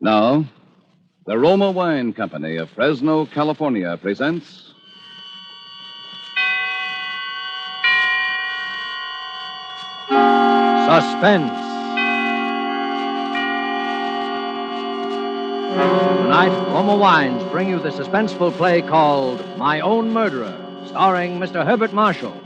Now, the Roma Wine Company of Fresno, California presents Suspense. Tonight, Roma Wines bring you the suspenseful play called My Own Murderer, starring Mr. Herbert Marshall.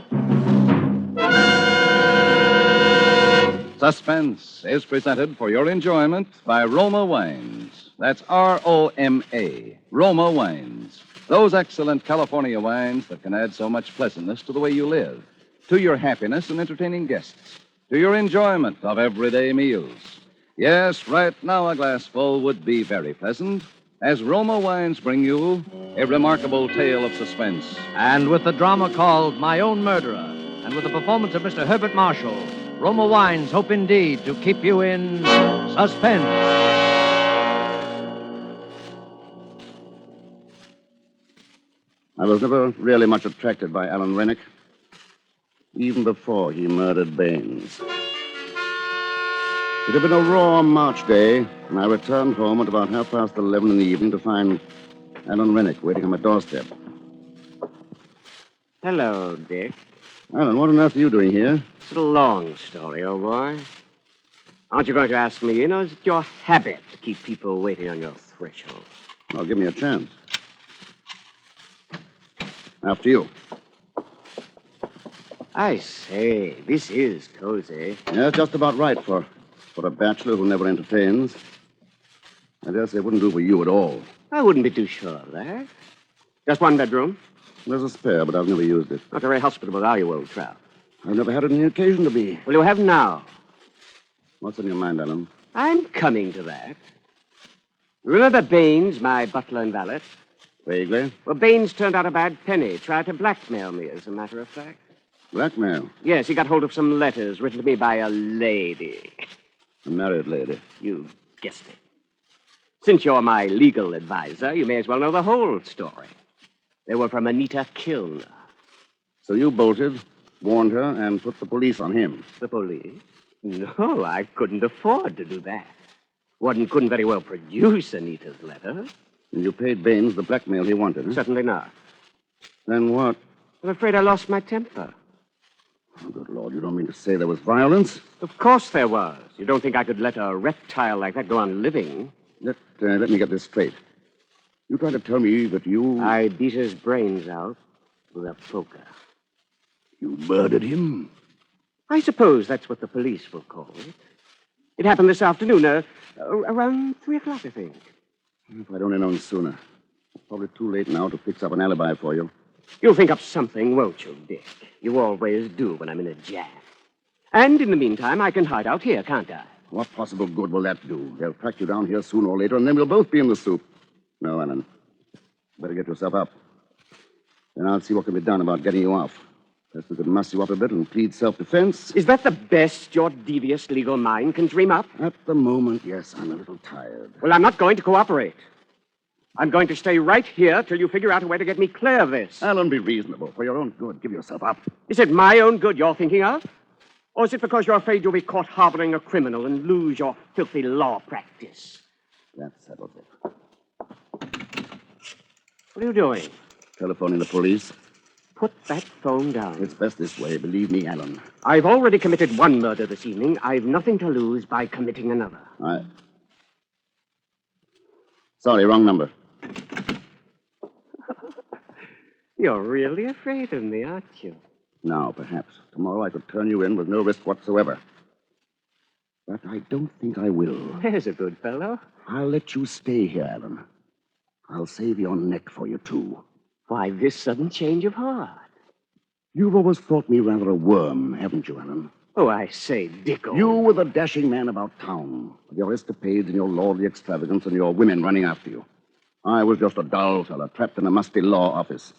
Suspense is presented for your enjoyment by Roma Wines. That's R-O-M-A, Roma Wines. Those excellent California wines that can add so much pleasantness to the way you live, to your happiness in entertaining guests, to your enjoyment of everyday meals. Yes, right now a glassful would be very pleasant, as Roma Wines bring you a remarkable tale of suspense. And with the drama called My Own Murderer, and with the performance of Mr. Herbert Marshall, Roma Wines hope indeed to keep you in suspense. I was never really much attracted by Alan Rennick, even before he murdered Baines. It had been a raw March day, and I returned home at about 11:30 in the evening to find Alan Rennick waiting on my doorstep. Hello, Dick. Alan, what on earth are you doing here? It's a long story, old boy. Aren't you going to ask me? You know, is it your habit to keep people waiting on your threshold? Well, give me a chance. After you. I say, this is cozy. Yeah, just about right for a bachelor who never entertains. I dare say it wouldn't do for you at all. I wouldn't be too sure of that. Just one bedroom. There's a spare, but I've never used it. Not very hospitable, are you, old trout? I've never had any occasion to be. Well, you have now. What's on your mind, Alan? I'm coming to that. Remember Baines, my butler and valet? Vaguely. Well, Baines turned out a bad penny. Tried to blackmail me, as a matter of fact. Blackmail? Yes, he got hold of some letters written to me by a lady. A married lady. You guessed it. Since you're my legal advisor, you may as well know the whole story. They were from Anita Kilner. So you bolted, warned her, and put the police on him. The police? No, I couldn't afford to do that. One couldn't very well produce Anita's letter. And you paid Baines the blackmail he wanted, huh? Certainly not. Then what? I'm afraid I lost my temper. Oh, good Lord, you don't mean to say there was violence? Of course there was. You don't think I could let a reptile like that go on living? Let me get this straight. You trying to tell me that you... I beat his brains out with a poker. You murdered him? I suppose that's what the police will call it. It happened this afternoon, around 3 o'clock, I think. If I'd only known sooner. Probably too late now to fix up an alibi for you. You'll think up something, won't you, Dick? You always do when I'm in a jam. And in the meantime, I can hide out here, can't I? What possible good will that do? They'll track you down here sooner or later, and then we'll both be in the soup. No, Alan. Better get yourself up. Then I'll see what can be done about getting you off. Perhaps we could muss you up a bit and plead self-defense. Is that the best your devious legal mind can dream up? At the moment, yes, I'm a little tired. Well, I'm not going to cooperate. I'm going to stay right here till you figure out a way to get me clear of this. Alan, be reasonable. For your own good, give yourself up. Is it my own good you're thinking of? Or is it because you're afraid you'll be caught harboring a criminal and lose your filthy law practice? That settles it. What are you doing? Telephoning the police. Put that phone down. It's best this way, believe me, Alan. I've already committed one murder this evening. I've nothing to lose by committing another. Sorry, wrong number. You're really afraid of me, aren't you? Now, perhaps. Tomorrow I could turn you in with no risk whatsoever. But I don't think I will. There's a good fellow. I'll let you stay here, Alan. I'll save your neck for you, too. Why this sudden change of heart? You've always thought me rather a worm, haven't you, Alan? Oh, I say, Dick, You were the dashing man about town, with your escapades and your lordly extravagance and your women running after you. I was just a dull fellow, trapped in a musty law office.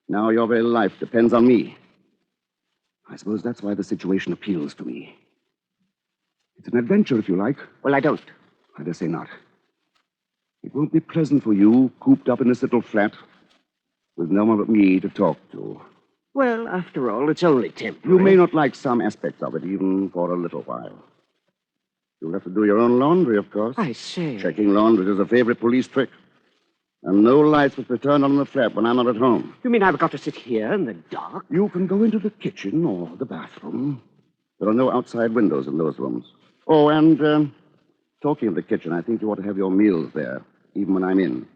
Now your very life depends on me. I suppose that's why the situation appeals to me. It's an adventure, if you like. Well, I don't. I dare say not. It won't be pleasant for you, cooped up in this little flat, with no one but me to talk to. Well, after all, it's only temporary. You may not like some aspects of it, even for a little while. You'll have to do your own laundry, of course. I say. Checking laundry is a favorite police trick. And no lights must be turned on in the flat when I'm not at home. You mean I've got to sit here in the dark? You can go into the kitchen or the bathroom. There are no outside windows in those rooms. Oh, and talking of the kitchen, I think you ought to have your meals there, even when I'm in.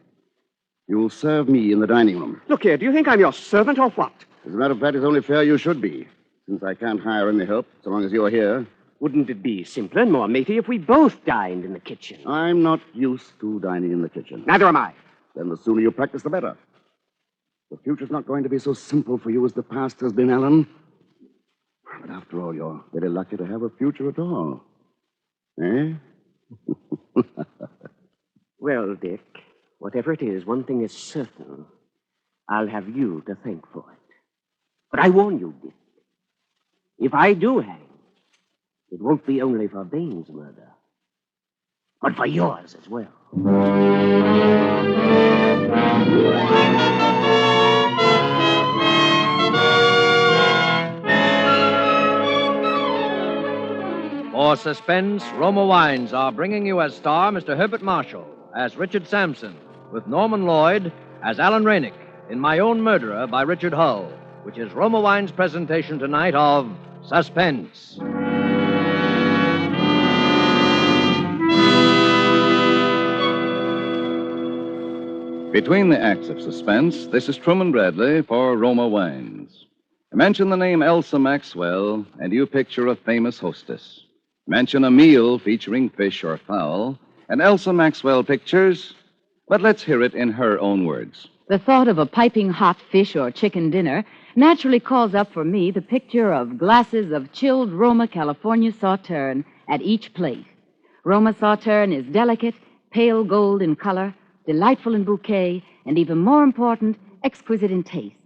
You'll serve me in the dining room. Look here, do you think I'm your servant or what? As a matter of fact, it's only fair you should be, since I can't hire any help so long as you're here. Wouldn't it be simpler and more matey if we both dined in the kitchen? I'm not used to dining in the kitchen. Neither am I. Then the sooner you practice, the better. The future's not going to be so simple for you as the past has been, Alan. But after all, you're very lucky to have a future at all. Eh? Well, Dick, whatever it is, one thing is certain. I'll have you to thank for it. But I warn you, Dick, if I do hang, it won't be only for Bain's murder, but for yours as well. For Suspense, Roma Wines are bringing you as star Mr. Herbert Marshall as Richard Sampson, with Norman Lloyd as Alan Rainick in My Own Murderer by Richard Hull, which is Roma Wines' presentation tonight of Suspense. Between the acts of Suspense, this is Truman Bradley for Roma Wines. Mention the name Elsa Maxwell, and you picture a famous hostess. Mention a meal featuring fish or fowl, and Elsa Maxwell pictures. But let's hear it in her own words. The thought of a piping hot fish or chicken dinner naturally calls up for me the picture of glasses of chilled Roma California Sauterne at each plate. Roma Sauterne is delicate, pale gold in color, delightful in bouquet, and even more important, exquisite in taste.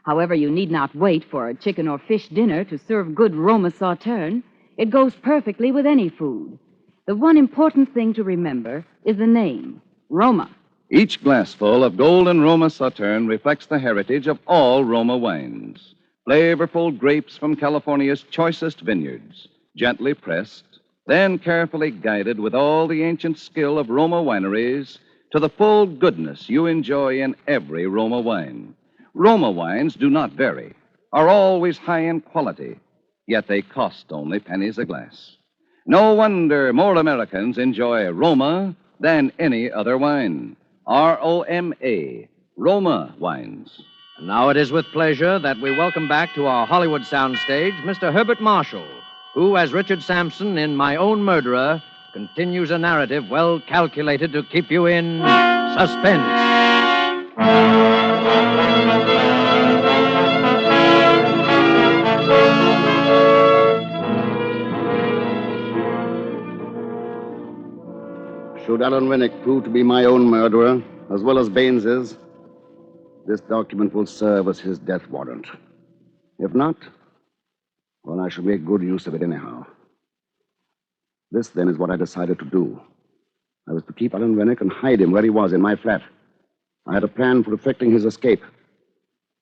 However, you need not wait for a chicken or fish dinner to serve good Roma Sauterne. It goes perfectly with any food. The one important thing to remember is the name, Roma. Each glassful of golden Roma Sauterne reflects the heritage of all Roma wines. Flavorful grapes from California's choicest vineyards, gently pressed, then carefully guided with all the ancient skill of Roma wineries to the full goodness you enjoy in every Roma wine. Roma wines do not vary, are always high in quality, yet they cost only pennies a glass. No wonder more Americans enjoy Roma than any other wine. R-O-M-A, Roma wines. And now it is with pleasure that we welcome back to our Hollywood soundstage Mr. Herbert Marshall, who, as Richard Sampson in My Own Murderer, continues a narrative well calculated to keep you in suspense. Should Alan Rennick prove to be my own murderer, as well as Baines's, this document will serve as his death warrant. If not, well, I shall make good use of it anyhow. This, then, is what I decided to do. I was to keep Alan Rennick and hide him where he was in my flat. I had a plan for effecting his escape.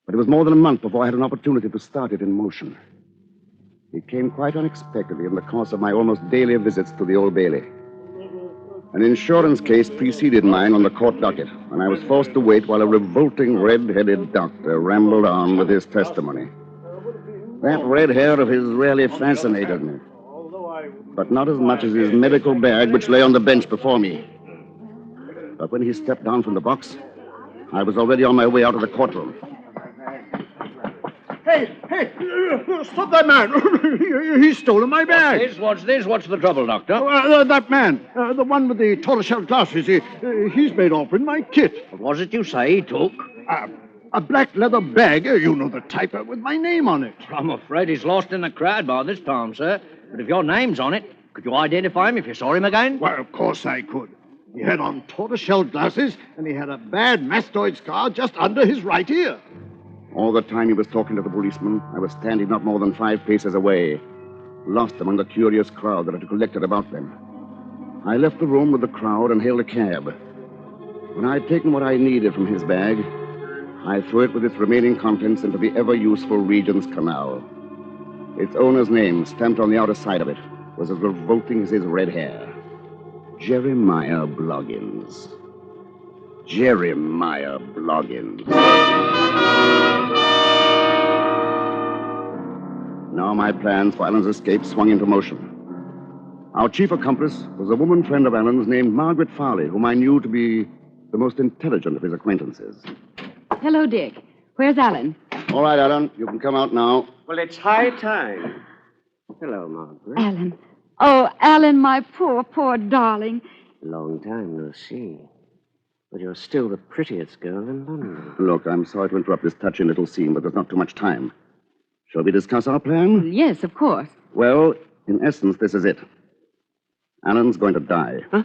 But it was more than a month before I had an opportunity to start it in motion. It came quite unexpectedly in the course of my almost daily visits to the Old Bailey. An insurance case preceded mine on the court docket, and I was forced to wait while a revolting red-headed doctor rambled on with his testimony. That red hair of his really fascinated me, but not as much as his medical bag, which lay on the bench before me. But when he stepped down from the box, I was already on my way out of the courtroom. Hey, stop that man. He's stolen my bag. What's this? What's the trouble, Doctor? That man, the one with the tortoiseshell glasses, he's made off with my kit. What was it you say he took? A black leather bag, you know the type, with my name on it. I'm afraid he's lost in the crowd by this time, sir. But if your name's on it, could you identify him if you saw him again? Well, of course I could. He had on tortoiseshell glasses, and he had a bad mastoid scar just under his right ear. All the time he was talking to the policeman, I was standing not more than 5 paces away, lost among the curious crowd that had collected about them. I left the room with the crowd and hailed a cab. When I had taken what I needed from his bag, I threw it with its remaining contents into the ever-useful Regent's Canal. Its owner's name, stamped on the outer side of it, was as revolting as his red hair. Jeremiah Bloggins. Jeremiah Bloggins. Now my plans for Alan's escape swung into motion. Our chief accomplice was a woman friend of Alan's named Margaret Farley, whom I knew to be the most intelligent of his acquaintances. Hello, Dick. Where's Alan? All right, Alan, you can come out now. Well, it's high time. Hello, Margaret. Alan. Oh, Alan, my poor, poor darling. Long time no see. But you're still the prettiest girl in London. Look, I'm sorry to interrupt this touching little scene, but there's not too much time. Shall we discuss our plan? Yes, of course. Well, in essence, this is it. Alan's going to die. Huh?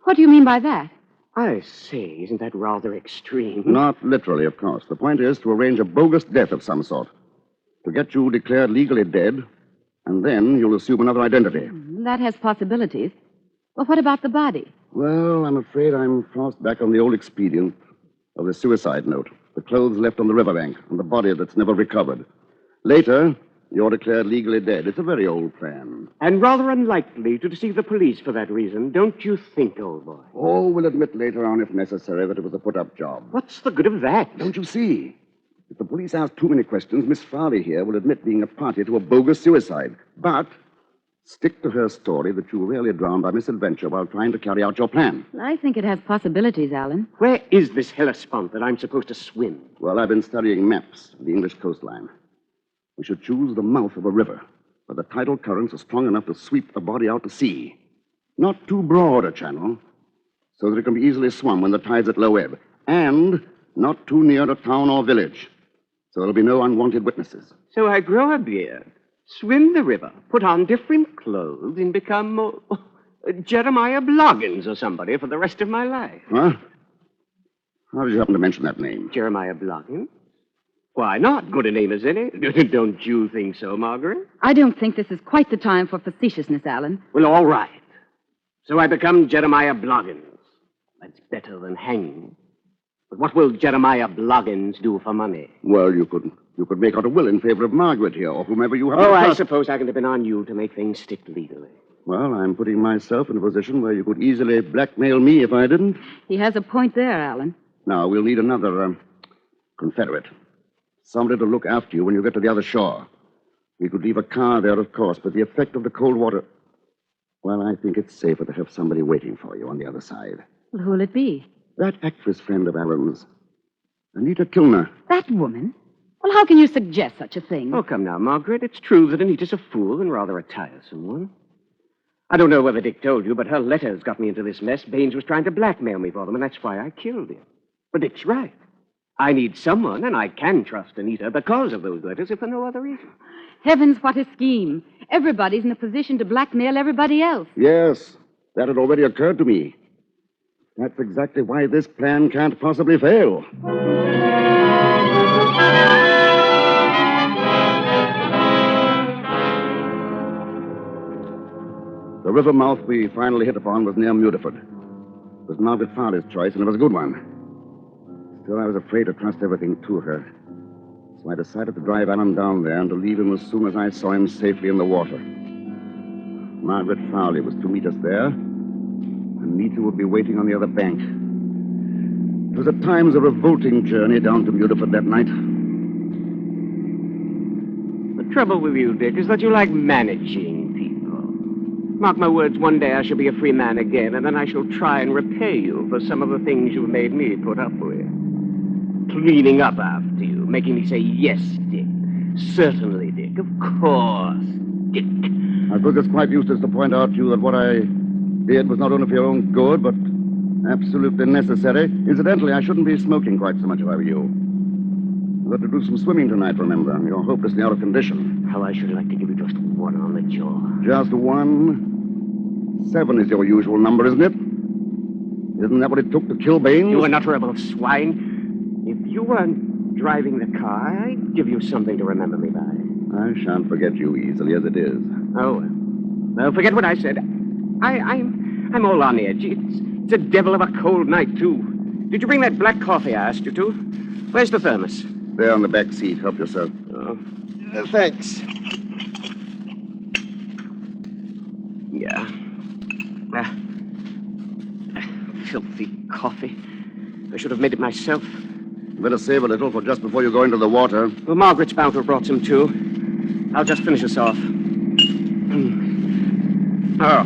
What do you mean by that? I say, isn't that rather extreme? Not literally, of course. The point is to arrange a bogus death of some sort. To get you declared legally dead, and then you'll assume another identity. That has possibilities. Well, what about the body? Well, I'm afraid I'm forced back on the old expedient of the suicide note. The clothes left on the riverbank, and the body that's never recovered. Later, you're declared legally dead. It's a very old plan. And rather unlikely to deceive the police for that reason, don't you think, old boy? Oh, we'll admit later on, if necessary, that it was a put-up job. What's the good of that? Don't you see? If the police ask too many questions, Miss Farley here will admit being a party to a bogus suicide. But stick to her story that you were really drowned by misadventure while trying to carry out your plan. I think it has possibilities, Alan. Where is this Hellespont that I'm supposed to swim? Well, I've been studying maps of the English coastline. We should choose the mouth of a river, where the tidal currents are strong enough to sweep the body out to sea. Not too broad a channel, so that it can be easily swum when the tide's at low ebb. And not too near a town or village, so there'll be no unwanted witnesses. So I grow a beard, swim the river, put on different clothes, and become Jeremiah Bloggins or somebody for the rest of my life. Huh? How did you happen to mention that name? Jeremiah Bloggins? Why not? Good a name as any. Don't you think so, Margaret? I don't think this is quite the time for facetiousness, Alan. Well, all right. So I become Jeremiah Bloggins. That's better than hanging. But what will Jeremiah Bloggins do for money? Well, you could make out a will in favor of Margaret here, or whomever you have. Oh, I suppose I can depend on you to make things stick legally. Well, I'm putting myself in a position where you could easily blackmail me if I didn't. He has a point there, Alan. Now, we'll need another confederate. Somebody to look after you when you get to the other shore. We could leave a car there, of course, but the effect of the cold water... Well, I think it's safer to have somebody waiting for you on the other side. Well, who'll it be? That actress friend of Alan's, Anita Kilner. That woman? Well, how can you suggest such a thing? Oh, come now, Margaret. It's true that Anita's a fool and rather a tiresome one. I don't know whether Dick told you, but her letters got me into this mess. Baines was trying to blackmail me for them, and that's why I killed him. But Dick's right. I need someone, and I can trust Anita because of those letters, if for no other reason. Heavens, what a scheme. Everybody's in a position to blackmail everybody else. Yes, that had already occurred to me. That's exactly why this plan can't possibly fail. The river mouth we finally hit upon was near Mudeford. It was Margaret Farley's choice, and it was a good one. Still, I was afraid to trust everything to her. So I decided to drive Alan down there and to leave him as soon as I saw him safely in the water. Margaret Farley was to meet us there, and Anita would be waiting on the other bank. It was at times a revolting journey down to Mudeford that night. The trouble with you, Dick, is that you like managing people. Mark my words, one day I shall be a free man again, and then I shall try and repay you for some of the things you've made me put up with. Cleaning up after you, making me say, yes, Dick. Certainly, Dick. Of course, Dick. I suppose it's quite useless to point out to you that what I did was not only for your own good, but absolutely necessary. Incidentally, I shouldn't be smoking quite so much if I were you. I've got to do some swimming tonight, remember. You're hopelessly out of condition. How I should like to give you just one on the jaw. Just one? 7 is your usual number, isn't it? Isn't that what it took to kill Baines? You unutterable swine. If you weren't driving the car, I'd give you something to remember me by. I shan't forget you easily as it is. Oh, well, forget what I said. I'm all on edge. It's a devil of a cold night, too. Did you bring that black coffee I asked you to? Where's the thermos? There on the back seat. Help yourself. Oh, thanks. Filthy coffee. I should have made it myself. Better save a little for just before you go into the water. Well, Margaret's bound to have brought some, too. I'll just finish us off. Oh,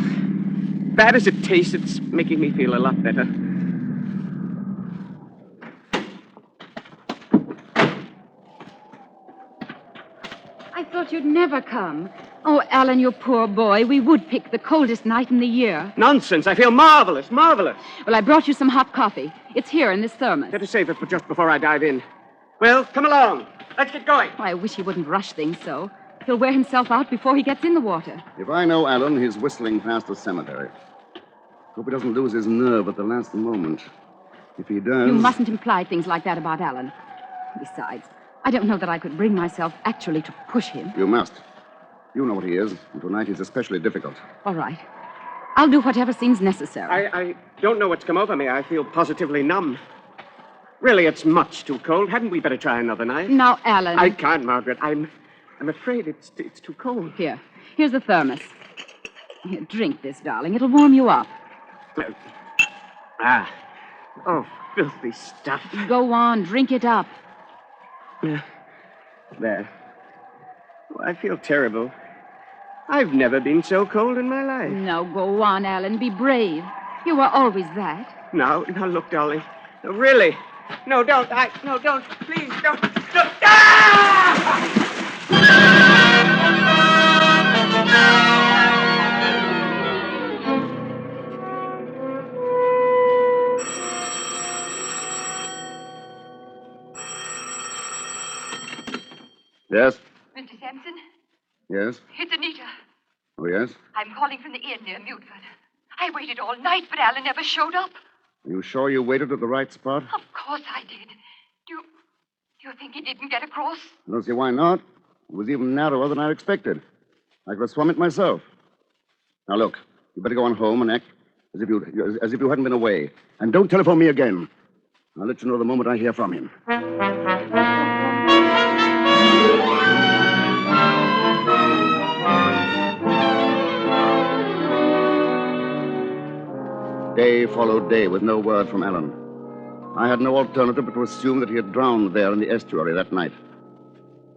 bad as it tastes, it's making me feel a lot better. I thought you'd never come. Oh, Alan, you poor boy. We would pick the coldest night in the year. Nonsense. I feel marvelous, marvelous. Well, I brought you some hot coffee. It's here in this thermos. Better save it for just before I dive in. Well, come along. Let's get going. Oh, I wish he wouldn't rush things so. He'll wear himself out before he gets in the water. If I know Alan, he's whistling past the cemetery. Hope he doesn't lose his nerve at the last moment. If he does... You mustn't imply things like that about Alan. Besides, I don't know that I could bring myself actually to push him. You must. You know what he is, and tonight he's especially difficult. All right. I'll do whatever seems necessary. I don't know what's come over me. I feel positively numb. Really, it's much too cold. Hadn't we better try another night? Now, Alan... I can't, Margaret. I'm afraid it's too cold. Here's the thermos. Here, drink this, darling. It'll warm you up. Oh, filthy stuff. Go on, drink it up. There. Oh, I feel terrible. I've never been so cold in my life. No, go on, Alan. Be brave. You were always that. Now, look, darling. No, really. No, don't. No, don't. Please, don't. Ah! Yes? Mr. Sampson, Yes? it's Anita. Oh, yes? I'm calling from the inn near Mutford. I waited all night, but Alan never showed up. Are you sure you waited at the right spot? Of course I did. Do you think he didn't get across? I don't see why not. It was even narrower than I expected. I could have swum it myself. Now, look, you better go on home and act as if you hadn't been away. And don't telephone me again. I'll let you know the moment I hear from him. Day followed day with no word from Alan. I had no alternative but to assume that he had drowned there in the estuary that night.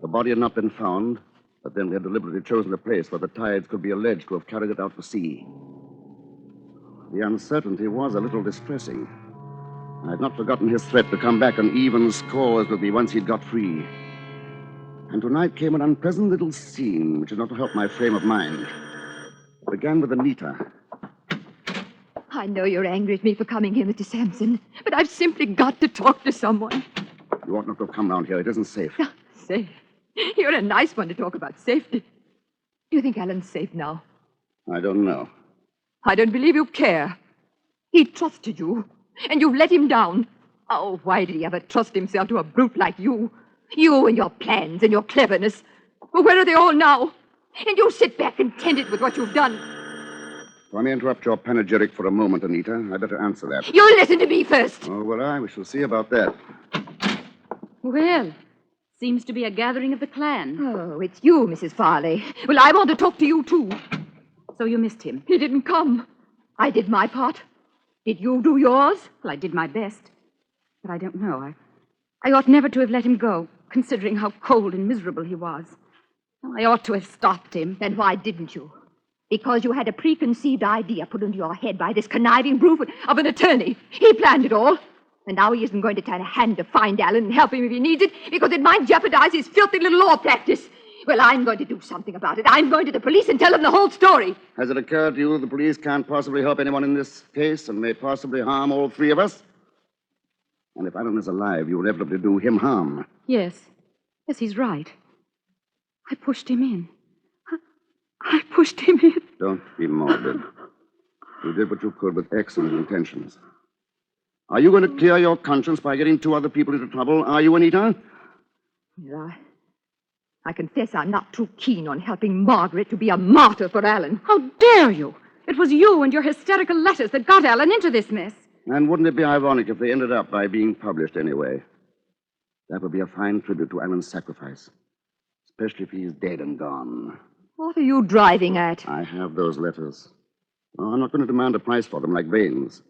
The body had not been found, but then we had deliberately chosen a place where the tides could be alleged to have carried it out to sea. The uncertainty was a little distressing. I had not forgotten his threat to come back on even scores with me once he'd got free. And tonight came an unpleasant little scene which is not to help my frame of mind. It began with Anita. I know you're angry at me for coming here, Mr. Sampson, but I've simply got to talk to someone. You ought not to have come round here. It isn't safe. Safe? You're a nice one to talk about safety. Do you think Alan's safe now? I don't know. I don't believe you care. He trusted you, and you've let him down. Oh, why did he ever trust himself to a brute like you? You and your plans and your cleverness. Well, where are they all now? And you sit back contented with what you've done. Let me interrupt your panegyric for a moment, Anita. I better answer that. You listen to me first. Oh, will I? We shall see about that. Well, seems to be a gathering of the clan. Oh, it's you, Mrs. Farley. Well, I want to talk to you, too. So you missed him. He didn't come. I did my part. Did you do yours? Well, I did my best. But I don't know. I ought never to have let him go, considering how cold and miserable he was. I ought to have stopped him. Then why didn't you? Because you had a preconceived idea put into your head by this conniving brute of an attorney. He planned it all. And now he isn't going to turn a hand to find Alan and help him if he needs it, because it might jeopardize his filthy little law practice. Well, I'm going to do something about it. I'm going to the police and tell them the whole story. Has it occurred to you that the police can't possibly help anyone in this case and may possibly harm all three of us? And if Alan is alive, you will inevitably do him harm. Yes. Yes, he's right. I pushed him in. I pushed him in. Don't be morbid. You did what you could with excellent intentions. Are you going to clear your conscience by getting two other people into trouble? Are you, Anita? Yeah. I confess I'm not too keen on helping Margaret to be a martyr for Alan. How dare you? It was you and your hysterical letters that got Alan into this mess. And wouldn't it be ironic if they ended up by being published anyway? That would be a fine tribute to Alan's sacrifice, especially if he's dead and gone. What are you driving at? I have those letters. Oh, I'm not going to demand a price for them like veins.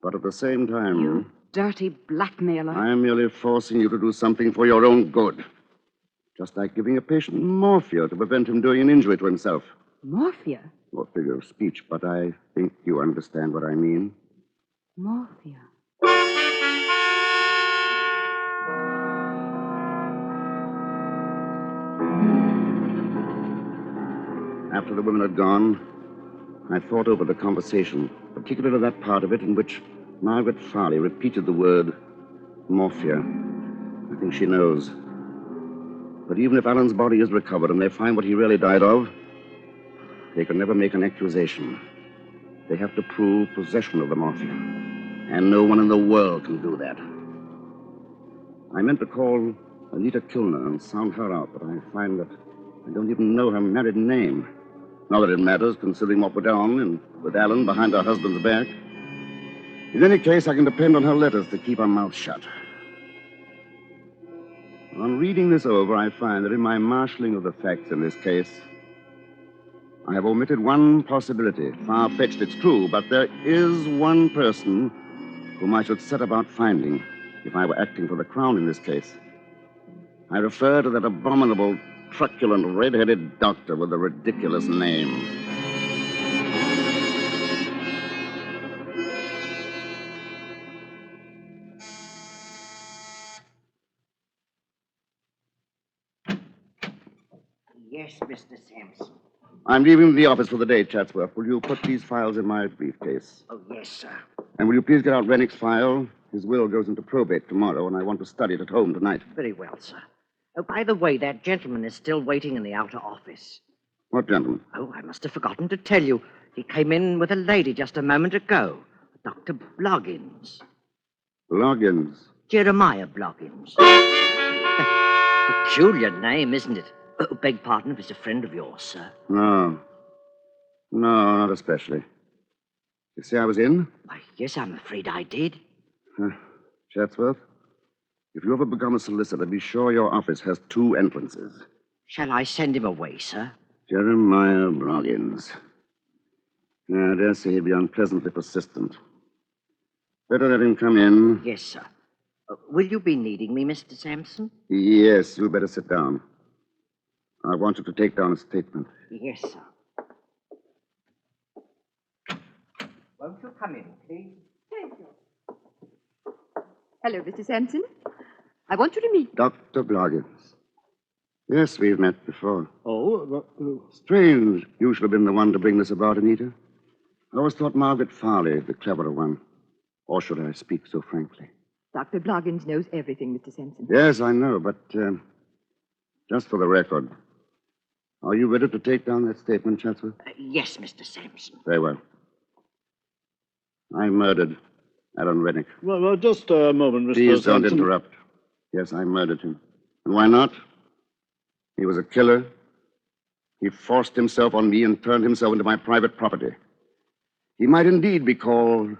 But at the same time... You dirty blackmailer. I am merely forcing you to do something for your own good. Just like giving a patient morphia to prevent him doing an injury to himself. Morphia? Or figure of speech, but I think you understand what I mean. Morphia. After the women had gone, I thought over the conversation, particularly that part of it in which Margaret Farley repeated the word morphia. I think she knows. But even if Alan's body is recovered and they find what he really died of, they can never make an accusation. They have to prove possession of the morphia. And no one in the world can do that. I meant to call Anita Kilner and sound her out, but I find that I don't even know her married name. Not that it matters, considering what went on with Alan behind her husband's back. In any case, I can depend on her letters to keep her mouth shut. On reading this over, I find that in my marshalling of the facts in this case, I have omitted one possibility. Far-fetched, it's true, but there is one person whom I should set about finding if I were acting for the Crown in this case. I refer to that abominable, truculent, red-headed doctor with a ridiculous name. Yes, Mr. Sampson. I'm leaving the office for the day, Chatsworth. Will you put these files in my briefcase? Oh, yes, sir. And will you please get out Rennick's file? His will goes into probate tomorrow, and I want to study it at home tonight. Very well, sir. Oh, by the way, that gentleman is still waiting in the outer office. What gentleman? Oh, I must have forgotten to tell you. He came in with a lady just a moment ago. Dr. Bloggins. Bloggins? Jeremiah Bloggins. Peculiar name, isn't it? Oh, beg pardon if it's a friend of yours, sir. No, not especially. You say I was in? Why, yes, I'm afraid I did. Chatsworth, if you ever become a solicitor, be sure your office has 2 entrances. Shall I send him away, sir? Jeremiah Bloggins. I dare say he'd be unpleasantly persistent. Better let him come in. Yes, sir. Will you be needing me, Mr. Sampson? Yes, you'd better sit down. I want you to take down a statement. Yes, sir. Won't you come in, please? Thank you. Hello, Mr. Sampson. I want you to meet... Dr. Bloggins. Yes, we've met before. Oh, Strange you should have been the one to bring this about, Anita. I always thought Margaret Farley the cleverer one. Or should I speak so frankly? Dr. Bloggins knows everything, Mr. Sampson. Yes, I know, but just for the record, are you ready to take down that statement, Chatsworth? Yes, Mr. Sampson. Very well. I murdered Alan Rennick. well, just a moment, Mr. Please don't Sampson. interrupt. Yes, I murdered him. And why not? He was a killer. He forced himself on me and turned himself into my private property. He might indeed be called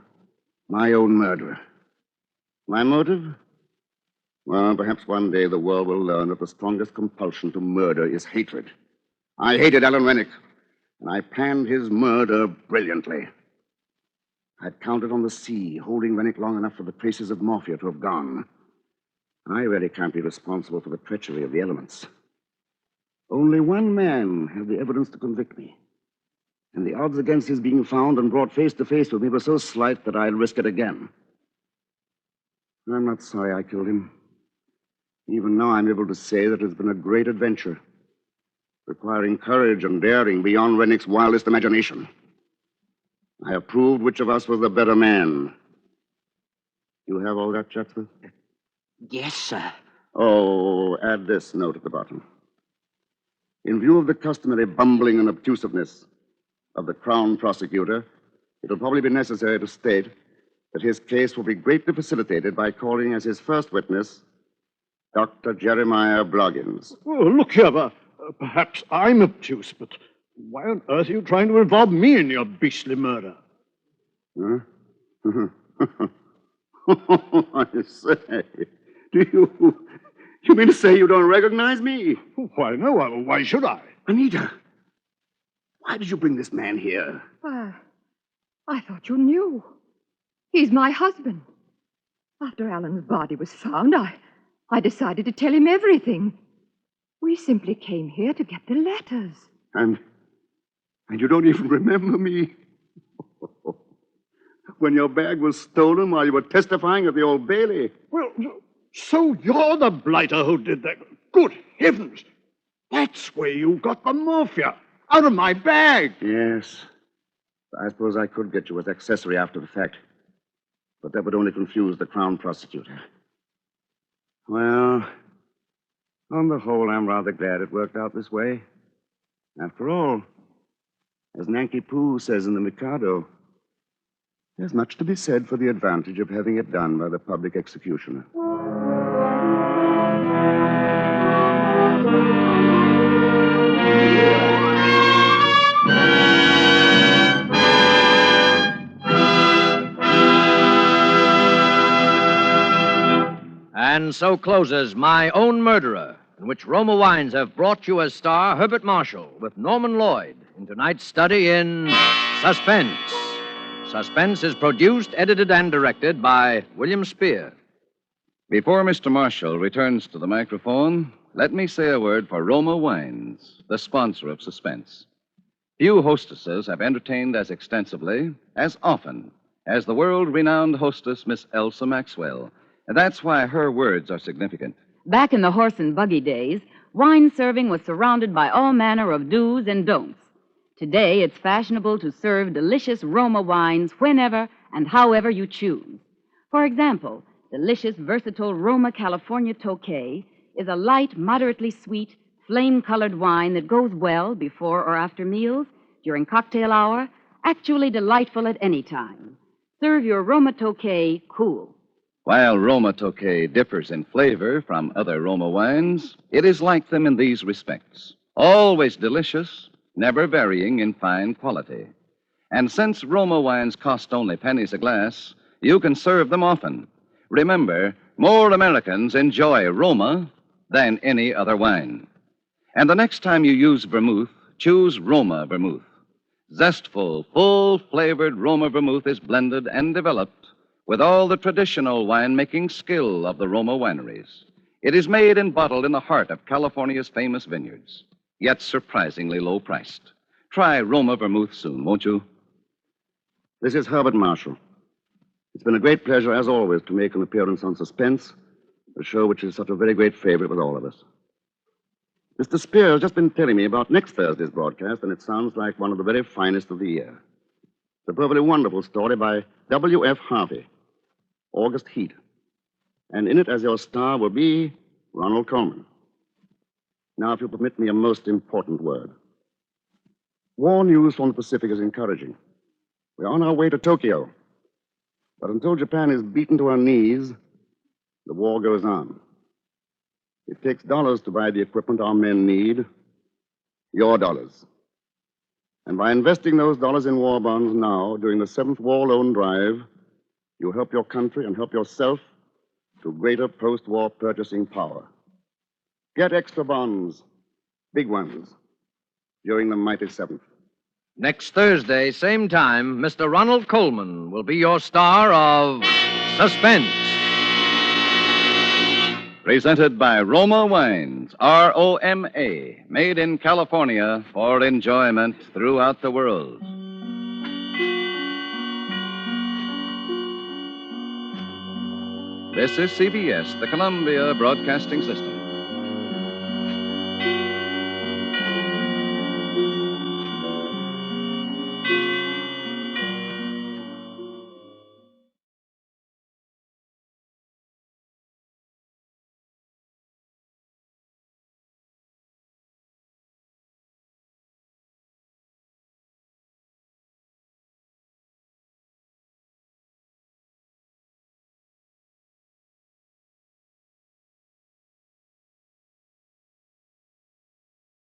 my own murderer. My motive? Well, perhaps one day the world will learn that the strongest compulsion to murder is hatred. I hated Alan Rennick, and I planned his murder brilliantly. I'd counted on the sea, holding Rennick long enough for the traces of morphia to have gone. I really can't be responsible for the treachery of the elements. Only one man had the evidence to convict me. And the odds against his being found and brought face to face with me were so slight that I'd risk it again. I'm not sorry I killed him. Even now I'm able to say that it's been a great adventure, requiring courage and daring beyond Rennick's wildest imagination. I have proved which of us was the better man. You have all that, Chatsworth? Yes, sir. Oh, add this note at the bottom. In view of the customary bumbling and obtusiveness of the Crown prosecutor, it'll probably be necessary to state that his case will be greatly facilitated by calling as his first witness Dr. Jeremiah Bloggins. Oh, look here, perhaps I'm obtuse, but why on earth are you trying to involve me in your beastly murder? Huh? I say, you mean to say you don't recognize me? Why, no, why should I? Anita, why did you bring this man here? Why, I thought you knew. He's my husband. After Alan's body was found, I decided to tell him everything. We simply came here to get the letters. And you don't even remember me? When your bag was stolen while you were testifying at the Old Bailey. Well, so you're the blighter who did that. Good heavens. That's where you got the morphia. Out of my bag. Yes. I suppose I could get you as accessory after the fact. But that would only confuse the Crown Prosecutor. Well, on the whole, I'm rather glad it worked out this way. After all, as Nanki Poo says in The Mikado, there's much to be said for the advantage of having it done by the public executioner. And so closes My Own Murderer, in which Roma Wines have brought you as star Herbert Marshall with Norman Lloyd in tonight's study in Suspense. Suspense is produced, edited, and directed by William Spear. Before Mr. Marshall returns to the microphone, let me say a word for Roma Wines, the sponsor of Suspense. Few hostesses have entertained as extensively, as often, as the world-renowned hostess, Miss Elsa Maxwell. And that's why her words are significant. Back in the horse and buggy days, wine serving was surrounded by all manner of do's and don'ts. Today, it's fashionable to serve delicious Roma wines whenever and however you choose. For example, delicious, versatile Roma California Tokay is a light, moderately sweet, flame-colored wine that goes well before or after meals, during cocktail hour, actually delightful at any time. Serve your Roma Tokay cool. While Roma Tokay differs in flavor from other Roma wines, it is like them in these respects. Always delicious, never varying in fine quality. And since Roma wines cost only pennies a glass, you can serve them often. Remember, more Americans enjoy Roma than any other wine. And the next time you use vermouth, choose Roma vermouth. Zestful, full-flavored Roma vermouth is blended and developed with all the traditional winemaking skill of the Roma wineries. It is made and bottled in the heart of California's famous vineyards, yet surprisingly low-priced. Try Roma vermouth soon, won't you? This is Herbert Marshall. It's been a great pleasure, as always, to make an appearance on Suspense, a show which is such a very great favorite with all of us. Mr. Spear has just been telling me about next Thursday's broadcast, and it sounds like one of the very finest of the year. It's a perfectly wonderful story by W.F. Harvey, August Heat. And in it as your star will be Ronald Colman. Now, if you'll permit me a most important word. War news from the Pacific is encouraging. We're on our way to Tokyo. But until Japan is beaten to her knees, the war goes on. It takes dollars to buy the equipment our men need, your dollars. And by investing those dollars in war bonds now, during the 7th War Loan Drive, you help your country and help yourself to greater post-war purchasing power. Get extra bonds, big ones, during the mighty 7th. Next Thursday, same time, Mr. Ronald Colman will be your star of Suspense. Presented by Roma Wines, R-O-M-A, made in California for enjoyment throughout the world. This is CBS, the Columbia Broadcasting System.